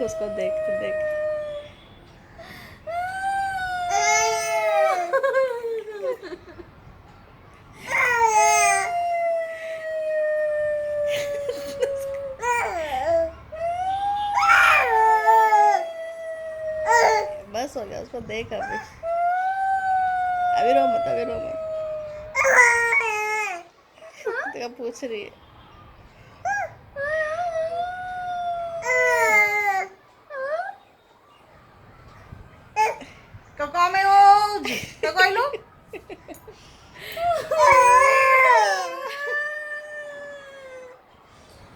देख उसको, देख देख। बस हो गया, उसको देख अभी। अभी रो मत, अभी रो मत। तेरा पूछ रही है। Kau kau me hoje. Kau kau